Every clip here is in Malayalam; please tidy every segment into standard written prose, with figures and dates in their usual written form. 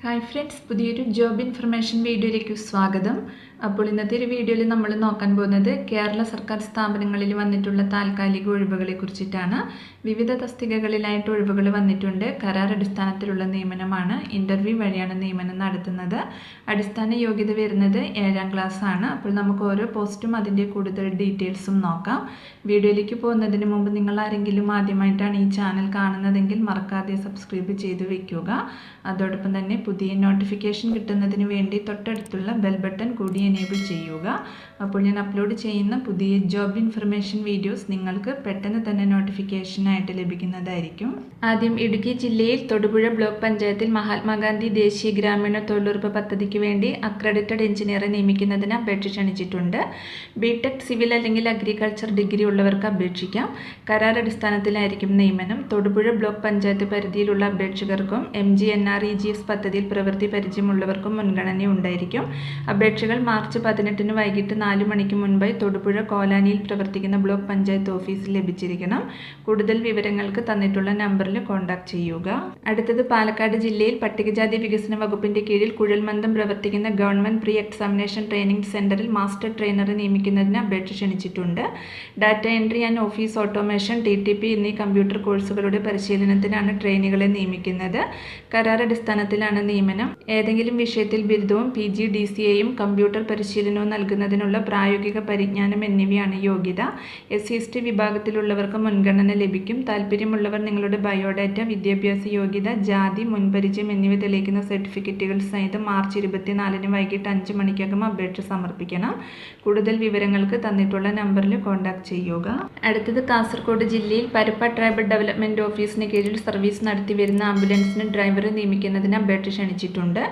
ഹായ് ഫ്രണ്ട്സ്, പുതിയൊരു ജോബ് ഇൻഫർമേഷൻ വീഡിയോയിലേക്ക് സ്വാഗതം. അപ്പോൾ ഇന്നത്തെ ഒരു വീഡിയോയിൽ നമ്മൾ നോക്കാൻ പോകുന്നത് കേരള സർക്കാർ സ്ഥാപനങ്ങളിൽ വന്നിട്ടുള്ള താൽക്കാലിക ഒഴിവുകളെ കുറിച്ചിട്ടാണ്. വിവിധ തസ്തികകളിലായിട്ട് ഒഴിവുകൾ വന്നിട്ടുണ്ട്. കരാർ അടിസ്ഥാനത്തിലുള്ള നിയമനമാണ്. ഇൻ്റർവ്യൂ വഴിയാണ് നിയമനം നടത്തുന്നത്. അടിസ്ഥാന യോഗ്യത വരുന്നത് 7ാം ക്ലാസ് ആണ്. അപ്പോൾ നമുക്ക് ഓരോ പോസ്റ്റും അതിൻ്റെ കൂടുതൽ ഡീറ്റെയിൽസും നോക്കാം. വീഡിയോയിലേക്ക് പോകുന്നതിന് മുമ്പ് നിങ്ങൾ ആരെങ്കിലും ആദ്യമായിട്ടാണ് ഈ ചാനൽ കാണുന്നതെങ്കിൽ മറക്കാതെ സബ്സ്ക്രൈബ് ചെയ്ത് വയ്ക്കുക. അതോടൊപ്പം തന്നെ പുതിയ നോട്ടിഫിക്കേഷൻ കിട്ടുന്നതിന് വേണ്ടി തൊട്ടടുത്തുള്ള ബെൽ ബട്ടൺ കൂടി എനേബിൾ ചെയ്യുക. അപ്പോൾ ഞാൻ അപ്ലോഡ് ചെയ്യുന്ന പുതിയ ജോബ് ഇൻഫർമേഷൻ വീഡിയോസ് നിങ്ങൾക്ക് പെട്ടെന്ന് തന്നെ നോട്ടിഫിക്കേഷനായിട്ട് ലഭിക്കുന്നതായിരിക്കും. ആദ്യം ഇടുക്കി ജില്ലയിൽ തൊടുപുഴ ബ്ലോക്ക് പഞ്ചായത്തിൽ മഹാത്മാഗാന്ധി ദേശീയ ഗ്രാമീണ തൊഴിലുറപ്പ് പദ്ധതിക്ക് വേണ്ടി അക്രഡിറ്റഡ് എഞ്ചിനീയറെ നിയമിക്കുന്നതിന് അപേക്ഷ ക്ഷണിച്ചിട്ടുണ്ട്. ബിടെക് സിവിൽ അല്ലെങ്കിൽ അഗ്രികൾച്ചർ ഡിഗ്രി ഉള്ളവർക്ക് അപേക്ഷിക്കാം. കരാർ അടിസ്ഥാനത്തിലായിരിക്കും നിയമനം. തൊടുപുഴ ബ്ലോക്ക് പഞ്ചായത്ത് പരിധിയിലുള്ള അപേക്ഷകർക്കും MGNREGS പദ്ധതിയിൽ പ്രവൃത്തി പരിചയമുള്ളവർക്കും മുൻഗണന ഉണ്ടായിരിക്കും. അപേക്ഷകൾ മാർച്ച് 18 വൈകിട്ട് 4 മണിക്ക് മുൻപായി തൊടുപുഴ കോലാനിയിൽ പ്രവർത്തിക്കുന്ന ബ്ലോക്ക് പഞ്ചായത്ത് ഓഫീസിൽ ലഭിച്ചിരിക്കണം. കൂടുതൽ വിവരങ്ങൾക്ക് തന്നിട്ടുള്ള നമ്പറിൽ കോൺടാക്ട് ചെയ്യുക. അടുത്തത് പാലക്കാട് ജില്ലയിൽ പട്ടികജാതി വികസന വകുപ്പിന്റെ കീഴിൽ കുഴൽമന്ദം പ്രവർത്തിക്കുന്ന ഗവൺമെന്റ് പ്രീ എക്സാമിനേഷൻ ട്രെയിനിംഗ് സെന്ററിൽ മാസ്റ്റർ ട്രെയിനറെ നിയമിക്കുന്നതിന് അപേക്ഷ ക്ഷണിച്ചിട്ടുണ്ട്. Data entry and office automation TTP എന്നീ കമ്പ്യൂട്ടർ കോഴ്സുകളുടെ പരിശീലനത്തിനാണ് ട്രെയിനികളെ നിയമിക്കുന്നത്. കരാർ അടിസ്ഥാനത്തിലാണ് നിയമനം. ഏതെങ്കിലും വിഷയത്തിൽ ബിരുദവും PGDCAയും കമ്പ്യൂട്ടർ പരിശീലനവും നൽകുന്നതിനുള്ള പ്രായോഗിക പരിജ്ഞാനം എന്നിവയാണ് യോഗ്യത. SC/ST വിഭാഗത്തിലുള്ളവർക്ക് മുൻഗണന ലഭിക്കും. താല്പര്യമുള്ളവർ നിങ്ങളുടെ ബയോഡാറ്റ, വിദ്യാഭ്യാസ യോഗ്യത, ജാതി, മുൻപരിചയം എന്നിവ തെളിയിക്കുന്ന സർട്ടിഫിക്കറ്റുകൾ സഹിതം മാർച്ച് 24 വൈകിട്ട് 5 മണിക്കകം അപേക്ഷ സമർപ്പിക്കണം. കൂടുതൽ വിവരങ്ങൾക്ക് തന്നിട്ടുള്ള നമ്പറിൽ കോൺടാക്ട് ചെയ്യുക. അടുത്തത് കാസർഗോഡ് ജില്ലയിൽ പരപ്പ ട്രൈബൽ ഡെവലപ്മെന്റ് ഓഫീസിന് കീഴിൽ സർവീസ് നടത്തിവരുന്ന ആംബുലൻസിന് ഡ്രൈവറെ നിയമിക്കുന്നതിന് അപേക്ഷ ക്ഷണിച്ചിട്ടുണ്ട്.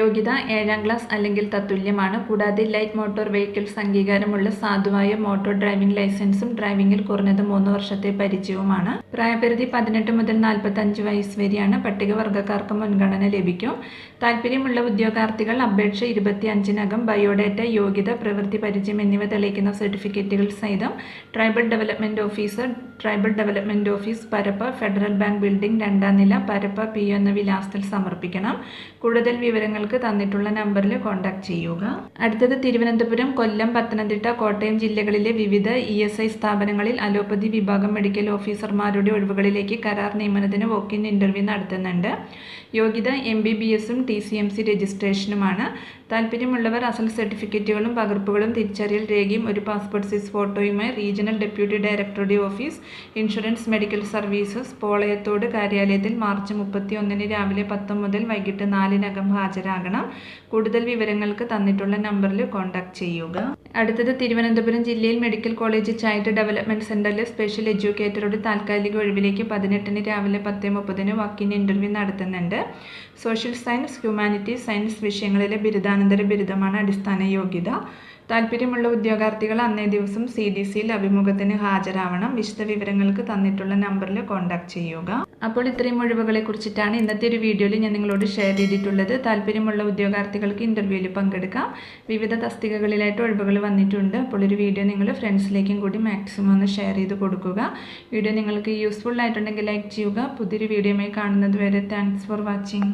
യോഗ്യത 7ാം ക്ലാസ് അല്ലെങ്കിൽ തത്തുല്യമാണ്. കൂടാതെ ലൈറ്റ് മോട്ടോർ വെഹിക്കിൾസ് അംഗീകാരമുള്ള സാധുവായ മോട്ടോർ ഡ്രൈവിംഗ് ലൈസൻസും ഡ്രൈവിംഗിൽ കുറഞ്ഞത് 3 വർഷത്തെ പരിചയവുമാണ്. പ്രായപരിധി 18 മുതൽ 45 വയസ്സ് വരെയാണ്. പട്ടികവർഗ്ഗക്കാർക്ക് മുൻഗണന ലഭിക്കും. താല്പര്യമുള്ള ഉദ്യോഗാർത്ഥികൾ അപേക്ഷ 25-നകം ബയോഡാറ്റ, യോഗ്യത, പ്രവൃത്തി പരിചയം എന്നിവ തെളിയിക്കുന്ന സർട്ടിഫിക്കറ്റുകൾ സഹിതം tribal development office Parappa, federal bank building, 2ാം നില, പരപ്പ PO എന്ന വിലാസത്തിൽ സമർപ്പിക്കണം. കൂടുതൽ വിവരങ്ങൾക്ക് തന്നിട്ടുള്ള നമ്പറിൽ കോൺടാക്ട് ചെയ്യുക. അടുത്തത് തിരുവനന്തപുരം, കൊല്ലം, പത്തനംതിട്ട, കോട്ടയം ജില്ലകളിലെ വിവിധ ESI സ്ഥാപനങ്ങളിൽ അലോപ്പതി വിഭാഗം മെഡിക്കൽ ഓഫീസർമാരുടെ ഒഴിവുകളിലേക്ക് കരാർ നിയമനത്തിന് വോക്ക്-ഇൻ ഇന്റർവ്യൂ നടത്തുന്നുണ്ട്. യോഗ്യത MBBSഉം TCMC രജിസ്ട്രേഷനുമാണ്. താല്പര്യമുള്ളവർ അസൽ സർട്ടിഫിക്കറ്റുകളും പകർപ്പുകളും തിരിച്ചറിയൽ രേഖയും ഒരു പാസ്പോർട്ട് സൈസ് ഫോട്ടോയുമായി റീജിയണൽ ഡെപ്യൂട്ടി ഡയറക്ടറുടെ ഓഫീസ്, ഇൻഷുറൻസ് മെഡിക്കൽ സർവീസസ്, പോളയത്തോട് കാര്യാലയത്തിൽ മാർച്ച് 31 രാവിലെ 10 മുതൽ വൈകിട്ട് 4-നകം ഹാജരാകണം. കൂടുതൽ വിവരങ്ങൾക്ക് തന്നിട്ടുള്ള നമ്പറിൽ കോൺടാക്ട് ചെയ്യുക. അടുത്തത് തിരുവനന്തപുരം ജില്ലയിൽ മെഡിക്കൽ കോളേജ് ചൈൽഡ് ഡെവലപ്മെന്റ് സെന്ററിലെ സ്പെഷ്യൽ എഡ്യൂക്കേറ്ററുടെ താൽക്കാലിക ഒഴിവിലേക്ക് 18 രാവിലെ 10:30 വോക്ക്-ഇൻ ഇന്റർവ്യൂ നടത്തുന്നുണ്ട്. സോഷ്യൽ സയൻസ്, ഹ്യൂമാനിറ്റീസ്, സയൻസ് വിഷയങ്ങളിലെ ബിരുദാനന്തര ബിരുദമാണ് അടിസ്ഥാന യോഗ്യത. താല്പര്യമുള്ള ഉദ്യോഗാർത്ഥികൾ അന്നേ ദിവസം CDCയിൽ അഭിമുഖത്തിന് ഹാജരാവണം. വിശദ വിവരങ്ങൾക്ക് തന്നിട്ടുള്ള നമ്പറിൽ കോൺടാക്ട് ചെയ്യുക. അപ്പോൾ ഇത്രയും ഒഴിവുകളെ കുറിച്ചിട്ടാണ് ഇന്നത്തെ ഒരു വീഡിയോയിൽ ഞാൻ നിങ്ങളോട് ഷെയർ ചെയ്തിട്ടുള്ളത്. താല്പര്യമുള്ള ഉദ്യോഗാർത്ഥികൾക്ക് ഇൻ്റർവ്യൂവിൽ പങ്കെടുക്കാം. വിവിധ തസ്തികകളിലായിട്ട് ഒഴിവുകൾ വന്നിട്ടുണ്ട്. അപ്പോൾ ഒരു വീഡിയോ നിങ്ങൾ ഫ്രണ്ട്സിലേക്കും കൂടി മാക്സിമം ഒന്ന് ഷെയർ ചെയ്ത് കൊടുക്കുക. വീഡിയോ നിങ്ങൾക്ക് യൂസ്ഫുൾ ആയിട്ടുണ്ടെങ്കിൽ ലൈക്ക് ചെയ്യുക. പുതിയൊരു വീഡിയോയുമായി കാണുന്നത് വരെ താങ്ക്സ് ഫോർ വാച്ചിങ്.